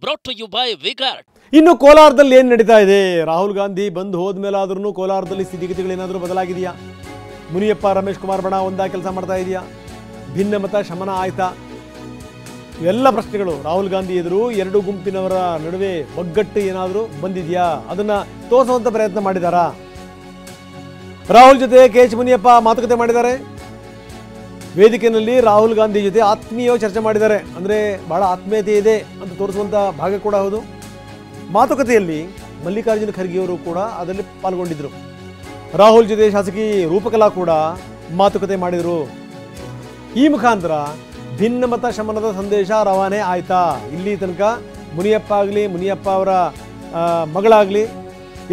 brought to you by Vigard. ಇನ್ನು ಕೋಲಾರದಲ್ಲಿ ಏನು ನಡೀತಾ ಇದೆ? ರಾಹುಲ್ ಗಾಂಧಿ ಬಂದು ಹೋದ್ಮೇಲಾದ್ರೂ ಕೋಲಾರದಲ್ಲಿ ಸ್ಥಿತಿಗತಿಗಳೇನಾದರೂ ಬದಲಾಗಿದೆಯಾ? ಮುನಿಯಪ್ಪ ರಮೇಶ್ ಕುಮಾರ್ ಬಣ ಒಂದಾ ಕೆಲಸ ಮಾಡ್ತಾ ಇದೆಯಾ? ಭಿನ್ನಮತ ಶಮನ ಆಯ್ತಾ? ಇವೆಲ್ಲ ಪ್ರಶ್ನೆಗಳು ರಾಹುಲ್ ಗಾಂಧಿ ಎದುರು ಎರಡು ಗುಂಪಿನವರ ನಡುವೆ ಒಗ್ಗಟ್ಟು ಏನಾದರೂ ಬಂದಿದೆಯಾ? ಅದನ್ನ ತೋರಿಸುವಂತ ಪ್ರಯತ್ನ ಮಾಡಿದಾರಾ? ರಾಹುಲ್ ಜೊತೆ KH ಮುನಿಯಪ್ಪ ಮಾತುಕತೆ ಮಾಡಿದ್ದಾರೆ. ವೇದಿಕೆಯಲ್ಲಿ ರಾಹುಲ್ ಗಾಂಧಿ ಜೊತೆ ಆತ್ಮೀಯ ಚರ್ಚೆ ಮಾಡಿದ್ದಾರೆ. ಅಂದರೆ ಬಹಳ ಆತ್ಮೀಯತೆ ಇದೆ ಅಂತ ತೋರಿಸುವಂಥ ಭಾಗ ಕೂಡ ಹೌದು. ಮಾತುಕತೆಯಲ್ಲಿ ಮಲ್ಲಿಕಾರ್ಜುನ ಖರ್ಗೆ ಅವರು ಕೂಡ ಅದರಲ್ಲಿ ಪಾಲ್ಗೊಂಡಿದ್ದರು. ರಾಹುಲ್ ಜೊತೆ ಶಾಸಕಿ ರೂಪಕಲಾ ಕೂಡ ಮಾತುಕತೆ ಮಾಡಿದರು. ಈ ಮುಖಾಂತರ ಭಿನ್ನಮತ ಶಮನದ ಸಂದೇಶ ರವಾನೆ ಆಯ್ತಾ? ಇಲ್ಲಿ ತನಕ ಮುನಿಯಪ್ಪ ಆಗಲಿ, ಮುನಿಯಪ್ಪ ಅವರ ಮಗಳಾಗಲಿ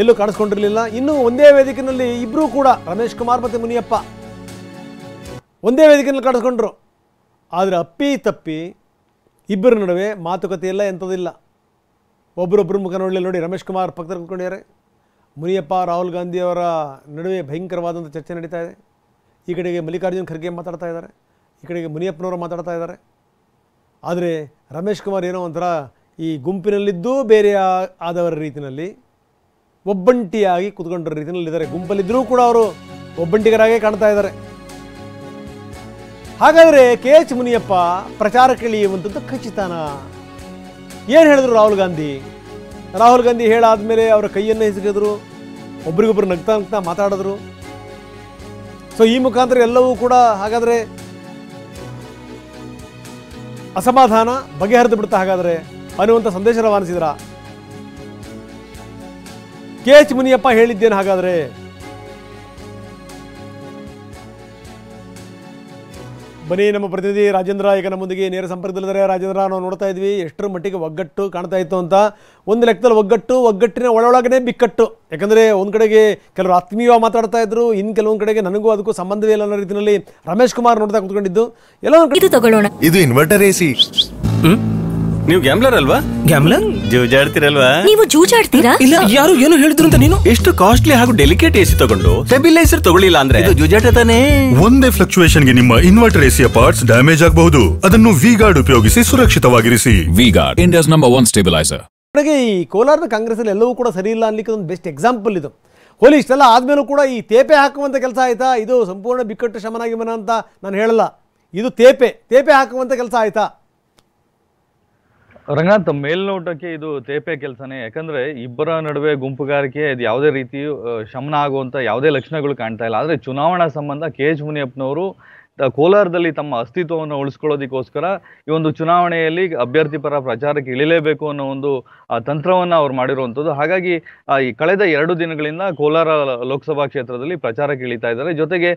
ಎಲ್ಲೂ ಕಾಣಿಸ್ಕೊಂಡಿರಲಿಲ್ಲ. ಇನ್ನು ಒಂದೇ ವೇದಿಕೆಯಲ್ಲಿ ಇಬ್ಬರೂ ಕೂಡ ರಮೇಶ್ ಕುಮಾರ್ ಮತ್ತು ಮುನಿಯಪ್ಪ ಒಂದೇ ವೇದಿಕೆಯಲ್ಲಿ ಕಾಣಿಸ್ಕೊಂಡ್ರು. ಆದರೆ ಅಪ್ಪಿ ತಪ್ಪಿ ಇಬ್ಬರ ನಡುವೆ ಮಾತುಕತೆ ಎಲ್ಲ ಎಂಥದಿಲ್ಲ. ಒಬ್ಬರೊಬ್ಬರು ಮುಖ ನೋಡಲಿಲ್ಲ. ನೋಡಿ, ರಮೇಶ್ ಕುಮಾರ್ ಪಕ್ಕದಲ್ಲಿ ಕೂತ್ಕೊಂಡಿದ್ದಾರೆ. ಮುನಿಯಪ್ಪ ರಾಹುಲ್ ಗಾಂಧಿ ಅವರ ನಡುವೆ ಭಯಂಕರವಾದಂಥ ಚರ್ಚೆ ನಡೀತಾ ಇದೆ. ಈ ಕಡೆಗೆ ಮಲ್ಲಿಕಾರ್ಜುನ ಖರ್ಗೆ ಮಾತಾಡ್ತಾ ಇದ್ದಾರೆ, ಈ ಕಡೆಗೆ ಮುನಿಯಪ್ಪನವರು ಮಾತಾಡ್ತಾ ಇದ್ದಾರೆ. ಆದರೆ ರಮೇಶ್ ಕುಮಾರ್ ಏನೋ ಒಂಥರ ಈ ಗುಂಪಿನಲ್ಲಿದ್ದೂ ಬೇರೆ ಆದವರ ರೀತಿಯಲ್ಲಿ ಒಬ್ಬಂಟಿಯಾಗಿ ಕೂತ್ಕೊಂಡಿರೋ ರೀತಿಯಲ್ಲಿದ್ದಾರೆ. ಗುಂಪಲ್ಲಿದ್ದರೂ ಕೂಡ ಅವರು ಒಬ್ಬಂಟಿಗರಾಗೇ ಕಾಣ್ತಾ ಇದ್ದಾರೆ. ಹಾಗಾದರೆ KH ಮುನಿಯಪ್ಪ ಪ್ರಚಾರಕ್ಕೆ ಇಳಿಯುವಂಥದ್ದು ಖಚಿತನಾ? ಏನು ಹೇಳಿದ್ರು ರಾಹುಲ್ ಗಾಂಧಿ? ರಾಹುಲ್ ಗಾಂಧಿ ಹೇಳಾದ್ಮೇಲೆ ಅವರ ಕೈಯನ್ನು ಹಿಸುಕಿದ್ರು, ಒಬ್ರಿಗೊಬ್ರು ನಗ್ತಾ ನಗ್ತಾ ಮಾತಾಡಿದ್ರು. ಸೊ ಈ ಮುಖಾಂತರ ಎಲ್ಲವೂ ಕೂಡ ಹಾಗಾದರೆ ಅಸಮಾಧಾನ ಬಗೆಹರಿದು ಬಿಡುತ್ತಾ ಹಾಗಾದರೆ ಅನ್ನುವಂಥ ಸಂದೇಶ ರವಾನಿಸಿದ್ರ? KH ಮುನಿಯಪ್ಪ ಹೇಳಿದ್ದೇನು ಹಾಗಾದರೆ? ಬನ್ನಿ, ನಮ್ಮ ಪ್ರತಿನಿಧಿ ರಾಜೇಂದ್ರ ಈಗ ನಮ್ಮೊಂದಿಗೆ ನೇರ ಸಂಪರ್ಕದಲ್ಲಿದ್ದಾರೆ. ರಾಜೇಂದ್ರ, ನಾವು ನೋಡ್ತಾ ಇದ್ವಿ ಎಷ್ಟರ ಮಟ್ಟಿಗೆ ಒಗ್ಗಟ್ಟು ಕಾಣ್ತಾ ಇತ್ತು ಅಂತ. ಒಂದು ಲೆಕ್ಕದಲ್ಲಿ ಒಗ್ಗಟ್ಟಿನ ಒಳಗಡೆ ಬಿಕ್ಕಟ್ಟು. ಯಾಕಂದರೆ ಒಂದು ಕಡೆಗೆ ಕೆಲವರು ಆತ್ಮೀಯವಾಗಿ ಮಾತಾಡ್ತಾ ಇದ್ರು, ಇನ್ನು ಕೆಲವೊಂದು ಕಡೆಗೆ ನನಗೂ ಅದಕ್ಕೂ ಸಂಬಂಧವೇ ಇಲ್ಲ ಅನ್ನೋ ರೀತಿಯಲ್ಲಿ ರಮೇಶ್ ಕುಮಾರ್ ನೋಡ್ತಾ ಕೂತ್ಕೊಂಡಿದ್ದು. ಇದು ತಗೊಳ್ಳೋಣ. ಇದು ಇನ್ವರ್ಟರ್ AC. ನೀವು ಗ್ಯಾಮ್ಲರ್ ಅಲ್ವಾ? ಗ್ಯಾಮ್ಲರ್ ಜೂಜಾಡ್ತಿರಲ್ವಾ? ನೀವು ಜೂಜಾಡ್ತೀರಾ? ಇಲ್ಲ, ಯಾರು ಏನು ಹೇಳಿದ್ರು ಅಂತ ನೀನು ಎಷ್ಟು ಕಾಸ್ಟ್ಲಿ ಹಾಗೂ ಡೆಲಿಕೇಟ್ AC ತಗೊಂಡು ಸ್ಟೆಬಿಲೈಸರ್ ತಗೊಳ್ಳಿಲ್ಲ ಅಂದ್ರೆ ಇದು ಜೂಜಾಟ ತಾನೇ. ಒಂದೇ ಫ್ಲಕ್ಚುಯೇಷನ್ ಗೆ ನಿಮ್ಮ ಇನ್ವರ್ಟರ್ AC ಪಾರ್ಟ್ಸ್ ಡ್ಯಾಮೇಜ್ ಆಗಬಹುದು. ಅದನ್ನು ವಿಗಾರ್ಡ್ ಉಪಯೋಗಿಸಿ ಸುರಕ್ಷಿತವಾಗಿರಿಸಿ. V-Guard, India's number 1 stabiliser. ಈ ಕೋಲಾರದ ಕಾಂಗ್ರೆಸ್ ಅಲ್ಲಿ ಎಲ್ಲವೂ ಕೂಡ ಸರಿ ಇಲ್ಲ ಅನ್ಲಿಕ್ಕೆ ಒಂದು ಬೆಸ್ಟ್ ಎಕ್ಸಾಂಪಲ್ ಇದು. ಹೋಲಿ ಇಷ್ಟೆಲ್ಲ ಆದ್ಮೇಲೂ ಕೂಡ ಈ ತೇಪೆ ಹಾಕುವಂತ ಕೆಲಸ ಆಯ್ತಾ? ಇದು ಸಂಪೂರ್ಣ ಬಿಕ್ಕಟ್ಟು ಶಮನಾಗಿಮನ ಅಂತ ನಾನು ಹೇಳಲ್ಲ. ಇದು ತೇಪೆ ಹಾಕುವಂತ ಕೆಲಸ ಆಯ್ತಾ? ರಂಗನಾಥ್, ಮೇಲ್ನೋಟಕ್ಕೆ ಇದು ತೇಪೆ ಕೆಲಸನೇ. ಯಾಕಂದ್ರೆ ಇಬ್ಬರ ನಡುವೆ ಗುಂಪುಗಾರಿಕೆ ಇದು ಯಾವುದೇ ರೀತಿಯು ಶಮನ ಆಗುವಂತ ಯಾವುದೇ ಲಕ್ಷಣಗಳು ಕಾಣ್ತಾ ಇಲ್ಲ. ಆದ್ರೆ ಚುನಾವಣಾ ಸಂಬಂಧ KH ಮುನಿಯಪ್ಪನವರು ಕೋಲಾರದಲ್ಲಿ ತಮ್ಮ ಅಸ್ತಿತ್ವವನ್ನು ಉಳಿಸ್ಕೊಳ್ಳೋದಕ್ಕೋಸ್ಕರ ಈ ಒಂದು ಚುನಾವಣೆಯಲ್ಲಿ ಅಭ್ಯರ್ಥಿ ಪರ ಪ್ರಚಾರಕ್ಕೆ ಇಳಿಲೇಬೇಕು ಅನ್ನೋ ಒಂದು ತಂತ್ರವನ್ನು ಅವ್ರು ಮಾಡಿರುವಂಥದ್ದು. ಹಾಗಾಗಿ ಈ ಕಳೆದ 2 ದಿನಗಳಿಂದ ಕೋಲಾರ ಲೋಕಸಭಾ ಕ್ಷೇತ್ರದಲ್ಲಿ ಪ್ರಚಾರಕ್ಕೆ ಇಳಿತಾ ಇದ್ದಾರೆ. ಜೊತೆಗೆ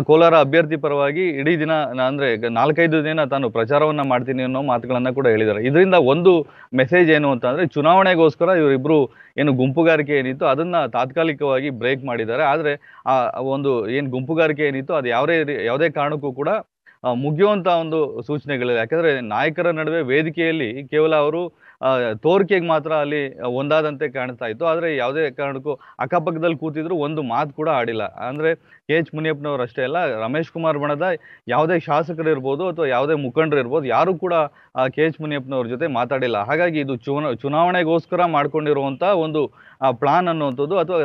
ಕೋಲಾರ ಅಭ್ಯರ್ಥಿ ಪರವಾಗಿ ಇಡೀ ದಿನ ಅಂದರೆ 4-5 ದಿನ ತಾನು ಪ್ರಚಾರವನ್ನು ಮಾಡ್ತೀನಿ ಅನ್ನೋ ಮಾತುಗಳನ್ನು ಕೂಡ ಹೇಳಿದ್ದಾರೆ. ಇದರಿಂದ ಒಂದು ಮೆಸೇಜ್ ಏನು ಅಂತಂದರೆ, ಚುನಾವಣೆಗೋಸ್ಕರ ಇವರಿಬ್ಬರು ಏನು ಗುಂಪುಗಾರಿಕೆ ಏನಿತ್ತು ಅದನ್ನು ತಾತ್ಕಾಲಿಕವಾಗಿ ಬ್ರೇಕ್ ಮಾಡಿದ್ದಾರೆ. ಆದರೆ ಆ ಒಂದು ಏನು ಗುಂಪುಗಾರಿಕೆ ಏನಿತ್ತು ಅದು ಯಾವುದೇ ಕಾರಣಕ್ಕೂ ಕೂಡ ಮುಗಿಯುವಂಥ ಒಂದು ಸೂಚನೆಗಳಿಲ್ಲ. ಯಾಕಂದರೆ ನಾಯಕರ ನಡುವೆ ವೇದಿಕೆಯಲ್ಲಿ ಕೇವಲ ಅವರು ತೋರಿಕೆಗೆ ಮಾತ್ರ ಅಲ್ಲಿ ಒಂದಾದಂತೆ ಕಾಣ್ತಾ ಇತ್ತು. ಆದರೆ ಯಾವುದೇ ಕಾರಣಕ್ಕೂ ಅಕ್ಕಪಕ್ಕದಲ್ಲಿ ಕೂತಿದ್ರು ಒಂದು ಮಾತು ಕೂಡ ಆಡಿಲ್ಲ. ಅಂದರೆ KH ಮುನಿಯಪ್ಪನವರು ಅಷ್ಟೇ ಅಲ್ಲ, ರಮೇಶ್ ಕುಮಾರ್ ಬಣದ ಯಾವುದೇ ಶಾಸಕರು ಇರ್ಬೋದು ಅಥವಾ ಯಾವುದೇ ಮುಖಂಡರು ಇರ್ಬೋದು, ಯಾರು ಕೂಡ KH ಮುನಿಯಪ್ಪನವ್ರ ಜೊತೆ ಮಾತಾಡಿಲ್ಲ. ಹಾಗಾಗಿ ಇದು ಚುನಾವಣೆಗೋಸ್ಕರ ಮಾಡ್ಕೊಂಡಿರುವಂಥ ಒಂದು ಪ್ಲಾನ್ ಅನ್ನುವಂಥದ್ದು ಅಥವಾ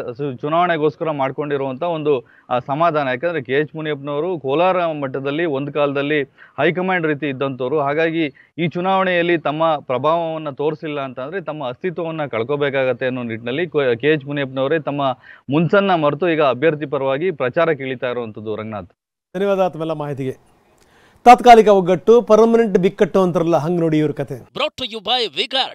ಚುನಾವಣೆಗೋಸ್ಕರ ಮಾಡ್ಕೊಂಡಿರುವಂಥ ಒಂದು ಸಮಾಧಾನ. ಯಾಕಂದರೆ KH ಮುನಿಯಪ್ಪನವರು ಕೋಲಾರ ಮಟ್ಟದಲ್ಲಿ ಒಂದು ಕಾಲದಲ್ಲಿ ಹೈಕಮಾಂಡ್ ರೀತಿ ಇದ್ದಂಥವ್ರು. ಹಾಗಾಗಿ ಈ ಚುನಾವಣೆಯಲ್ಲಿ ತಮ್ಮ ಪ್ರಭಾವವನ್ನು ತೋರಿಸಿಲ್ಲ ಅಂತಂದರೆ ತಮ್ಮ ಅಸ್ತಿತ್ವವನ್ನು ಕಳ್ಕೋಬೇಕಾಗತ್ತೆ ಅನ್ನೋ ನಿಟ್ಟಿನಲ್ಲಿ KH ಮುನಿಯಪ್ಪನವರೇ ತಮ್ಮ ಮುನ್ಸನ್ನ ಮರೆತು ಈಗ ಅಭ್ಯರ್ಥಿ ಪರವಾಗಿ ಪ್ರಚಾರಕ್ಕೆ ಇಳಿತಾ ಇರುವಂಥದ್ದು. ರಂಗನಾಥ್, ಧನ್ಯವಾದ ತಮ್ಮೆಲ್ಲ ಮಾಹಿತಿಗೆ. ತಾತ್ಕಾಲಿಕ ಒಗ್ಗಟ್ಟು, ಪರ್ಮನೆಂಟ್ ಬಿಕ್ಕಟ್ಟು ಅಂತಾರಲ್ಲ, ಹಂಗೆ ನೋಡಿ ಇವ್ರ ಕತೆ. Brought to you by Vigard.